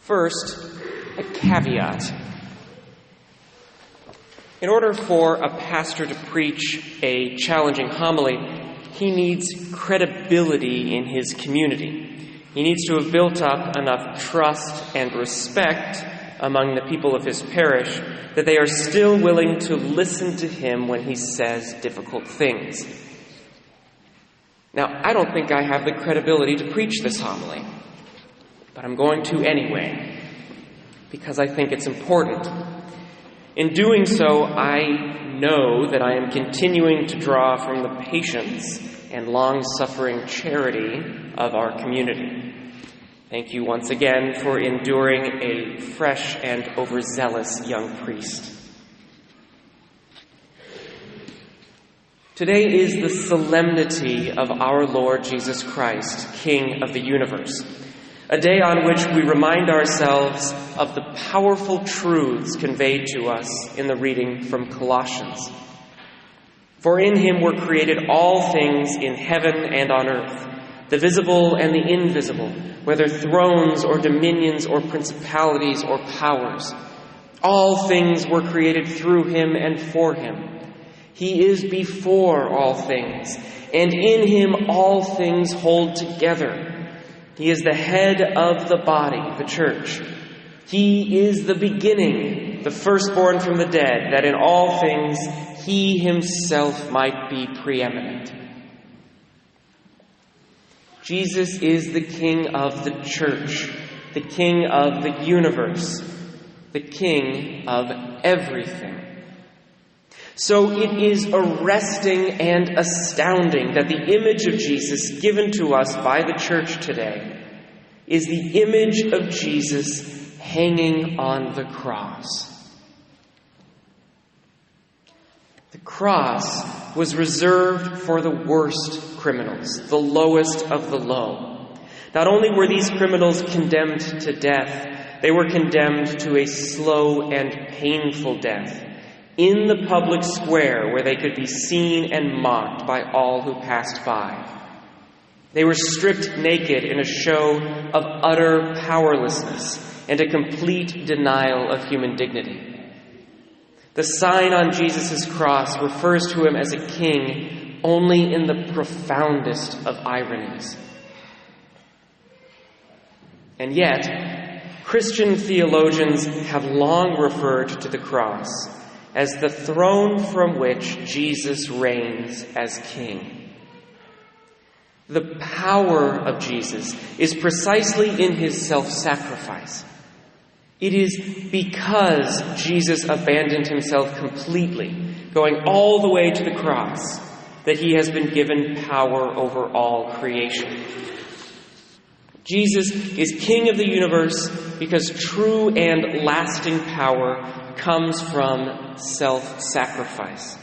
First, a caveat. In order for a pastor to preach a challenging homily, he needs credibility in his community. He needs to have built up enough trust and respect among the people of his parish that they are still willing to listen to him when he says difficult things. Now, I don't think I have the credibility to preach this homily, but I'm going to anyway, because I think it's important. In doing so, I know that I am continuing to draw from the patience and long-suffering charity of our community. Thank you once again for enduring a fresh and overzealous young priest. Today is the solemnity of our Lord Jesus Christ, King of the universe, a day on which we remind ourselves of the powerful truths conveyed to us in the reading from Colossians. For in him were created all things in heaven and on earth, the visible and the invisible, whether thrones or dominions or principalities or powers. All things were created through him and for him. He is before all things, and in him all things hold together. He is the head of the body, the church. He is the beginning, the firstborn from the dead, that in all things he himself might be preeminent. Jesus is the King of the church, the King of the universe, the King of everything. So it is arresting and astounding that the image of Jesus given to us by the church today is the image of Jesus hanging on the cross. The cross was reserved for the worst criminals, the lowest of the low. Not only were these criminals condemned to death, they were condemned to a slow and painful death in the public square where they could be seen and mocked by all who passed by. They were stripped naked in a show of utter powerlessness and a complete denial of human dignity. The sign on Jesus' cross refers to him as a king only in the profoundest of ironies. And yet, Christian theologians have long referred to the cross as the throne from which Jesus reigns as king. The power of Jesus is precisely in his self-sacrifice. It is because Jesus abandoned himself completely, going all the way to the cross, that he has been given power over all creation. Jesus is King of the universe because true and lasting power comes from self-sacrifice.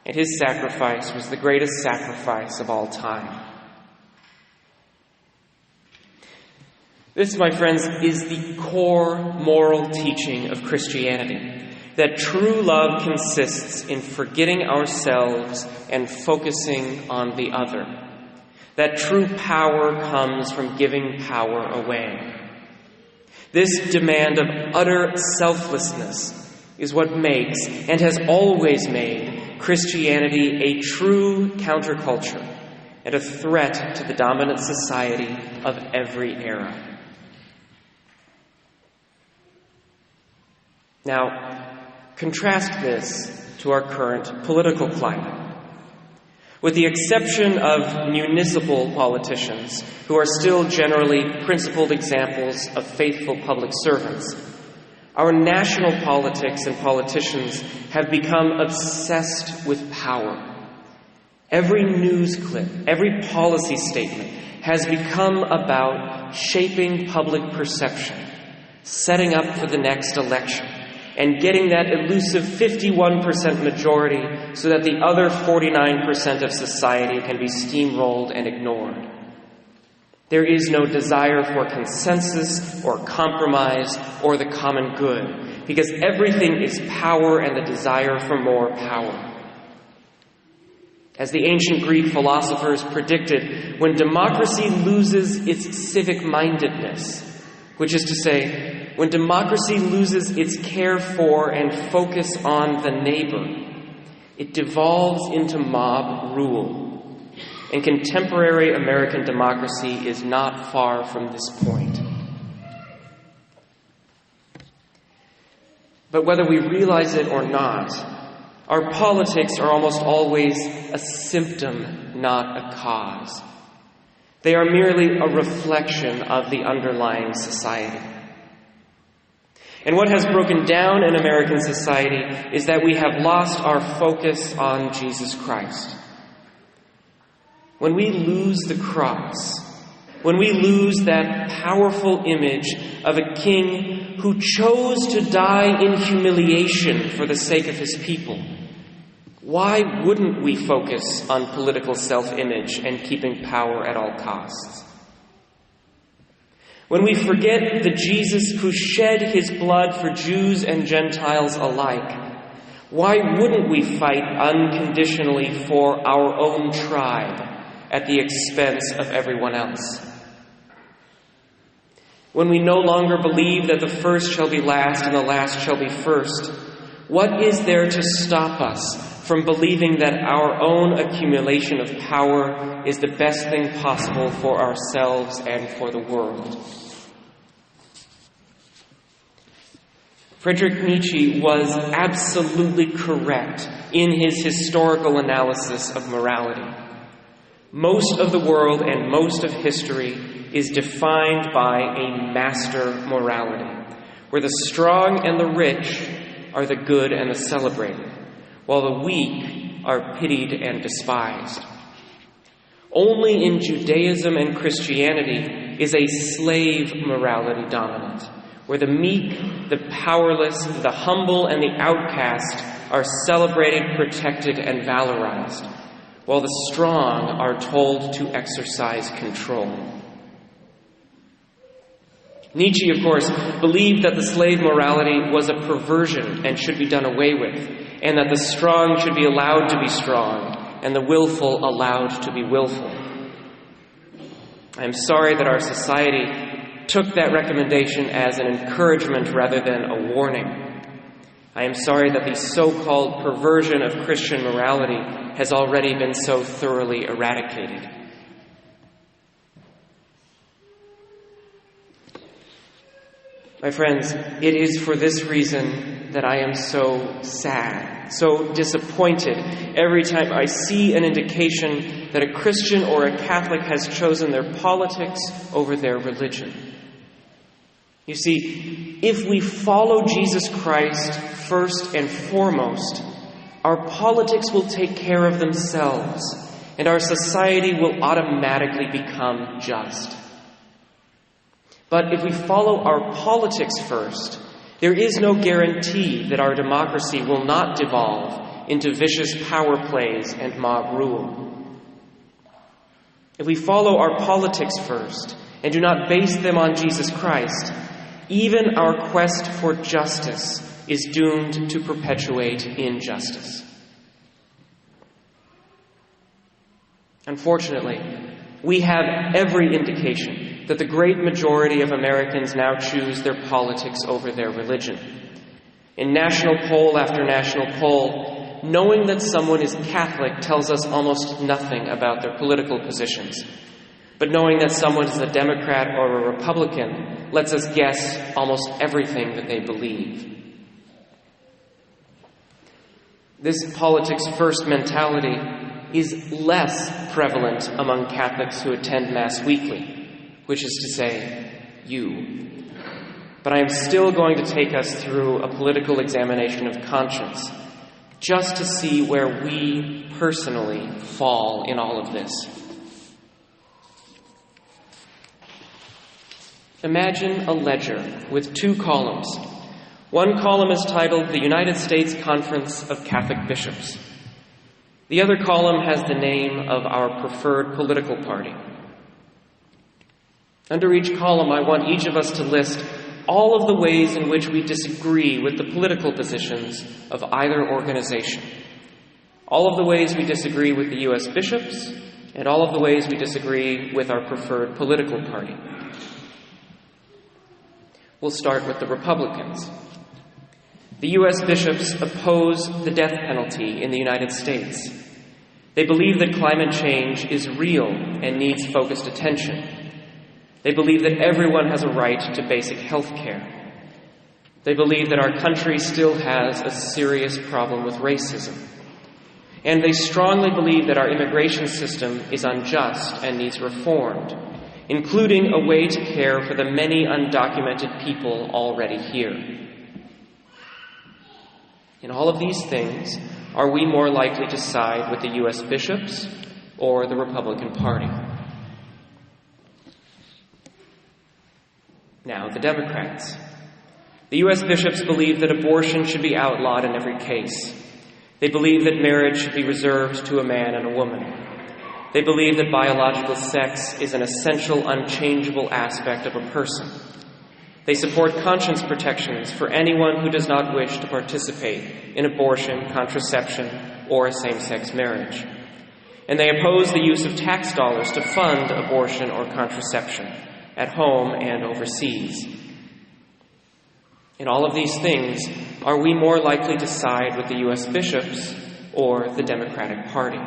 And his sacrifice was the greatest sacrifice of all time. This, my friends, is the core moral teaching of Christianity, that true love consists in forgetting ourselves and focusing on the other, that true power comes from giving power away. This demand of utter selflessness is what makes, and has always made, Christianity a true counterculture and a threat to the dominant society of every era. Now, contrast this to our current political climate. With the exception of municipal politicians, who are still generally principled examples of faithful public servants, our national politics and politicians have become obsessed with power. Every news clip, every policy statement has become about shaping public perception, setting up for the next election, and getting that elusive 51% majority so that the other 49% of society can be steamrolled and ignored. There is no desire for consensus or compromise or the common good, because everything is power and the desire for more power. As the ancient Greek philosophers predicted, when democracy loses its civic-mindedness, which is to say, when democracy loses its care for and focus on the neighbor, it devolves into mob rule. And contemporary American democracy is not far from this point. But whether we realize it or not, our politics are almost always a symptom, not a cause. They are merely a reflection of the underlying society. And what has broken down in American society is that we have lost our focus on Jesus Christ. When we lose the cross, when we lose that powerful image of a king who chose to die in humiliation for the sake of his people, why wouldn't we focus on political self-image and keeping power at all costs? When we forget the Jesus who shed his blood for Jews and Gentiles alike, why wouldn't we fight unconditionally for our own tribe at the expense of everyone else? When we no longer believe that the first shall be last and the last shall be first, what is there to stop us from believing that our own accumulation of power is the best thing possible for ourselves and for the world? Friedrich Nietzsche was absolutely correct in his historical analysis of morality. Most of the world and most of history is defined by a master morality, where the strong and the rich are the good and the celebrated, while the weak are pitied and despised. Only in Judaism and Christianity is a slave morality dominant, where the meek, the powerless, the humble, and the outcast are celebrated, protected, and valorized, while the strong are told to exercise control. Nietzsche, of course, believed that the slave morality was a perversion and should be done away with, and that the strong should be allowed to be strong, and the willful allowed to be willful. I am sorry that our society took that recommendation as an encouragement rather than a warning. I am sorry that the so-called perversion of Christian morality has already been so thoroughly eradicated. My friends, it is for this reason that I am so sad, so disappointed every time I see an indication that a Christian or a Catholic has chosen their politics over their religion. You see, if we follow Jesus Christ first and foremost, our politics will take care of themselves, and our society will automatically become just. But if we follow our politics first, there is no guarantee that our democracy will not devolve into vicious power plays and mob rule. If we follow our politics first and do not base them on Jesus Christ, even our quest for justice is doomed to perpetuate injustice. Unfortunately, we have every indication that the great majority of Americans now choose their politics over their religion. In national poll after national poll, knowing that someone is Catholic tells us almost nothing about their political positions. But knowing that someone is a Democrat or a Republican lets us guess almost everything that they believe. This politics-first mentality is less prevalent among Catholics who attend Mass weekly, which is to say, you. But I am still going to take us through a political examination of conscience, just to see where we personally fall in all of this. Imagine a ledger with two columns. One column is titled the United States Conference of Catholic Bishops. The other column has the name of our preferred political party. Under each column, I want each of us to list all of the ways in which we disagree with the political positions of either organization. All of the ways we disagree with the U.S. bishops, and all of the ways we disagree with our preferred political party. We'll start with the Republicans. The U.S. bishops oppose the death penalty in the United States. They believe that climate change is real and needs focused attention. They believe that everyone has a right to basic health care. They believe that our country still has a serious problem with racism. And they strongly believe that our immigration system is unjust and needs reformed, including a way to care for the many undocumented people already here. In all of these things, are we more likely to side with the U.S. bishops or the Republican Party? Now, the Democrats. The U.S. bishops believe that abortion should be outlawed in every case. They believe that marriage should be reserved to a man and a woman. They believe that biological sex is an essential, unchangeable aspect of a person. They support conscience protections for anyone who does not wish to participate in abortion, contraception, or a same-sex marriage. And they oppose the use of tax dollars to fund abortion or contraception, at home and overseas. In all of these things, are we more likely to side with the U.S. bishops or the Democratic Party?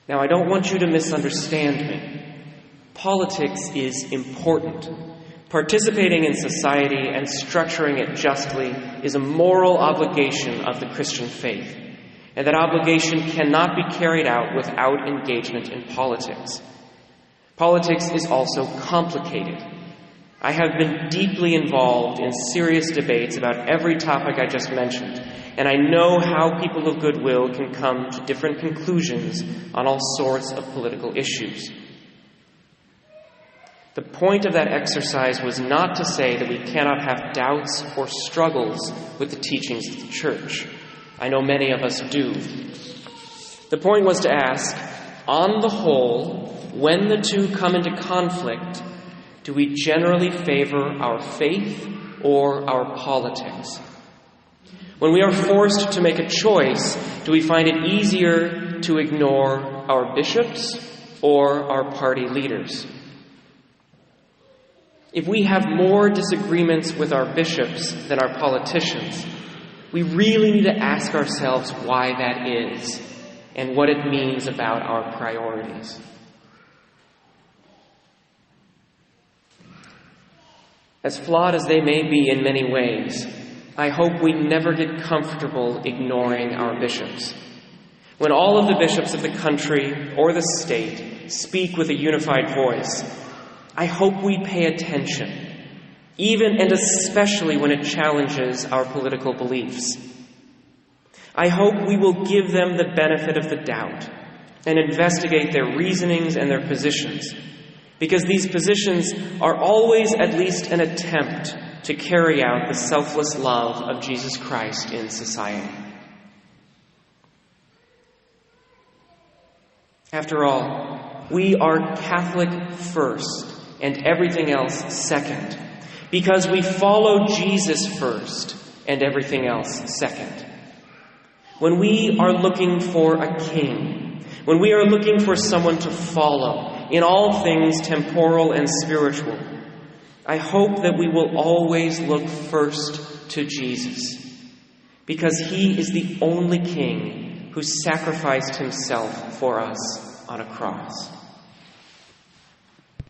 Now, I don't want you to misunderstand me. Politics is important. Participating in society and structuring it justly is a moral obligation of the Christian faith, and that obligation cannot be carried out without engagement in politics. Politics is also complicated. I have been deeply involved in serious debates about every topic I just mentioned, and I know how people of goodwill can come to different conclusions on all sorts of political issues. The point of that exercise was not to say that we cannot have doubts or struggles with the teachings of the Church. I know many of us do. The point was to ask, on the whole, when the two come into conflict, do we generally favor our faith or our politics? When we are forced to make a choice, do we find it easier to ignore our bishops or our party leaders? If we have more disagreements with our bishops than our politicians, we really need to ask ourselves why that is and what it means about our priorities. As flawed as they may be in many ways, I hope we never get comfortable ignoring our bishops. When all of the bishops of the country or the state speak with a unified voice, I hope we pay attention, even and especially when it challenges our political beliefs. I hope we will give them the benefit of the doubt and investigate their reasonings and their positions, because these positions are always at least an attempt to carry out the selfless love of Jesus Christ in society. After all, we are Catholic first and everything else second, because we follow Jesus first and everything else second. When we are looking for a king, when we are looking for someone to follow in all things temporal and spiritual, I hope that we will always look first to Jesus, because he is the only king who sacrificed himself for us on a cross.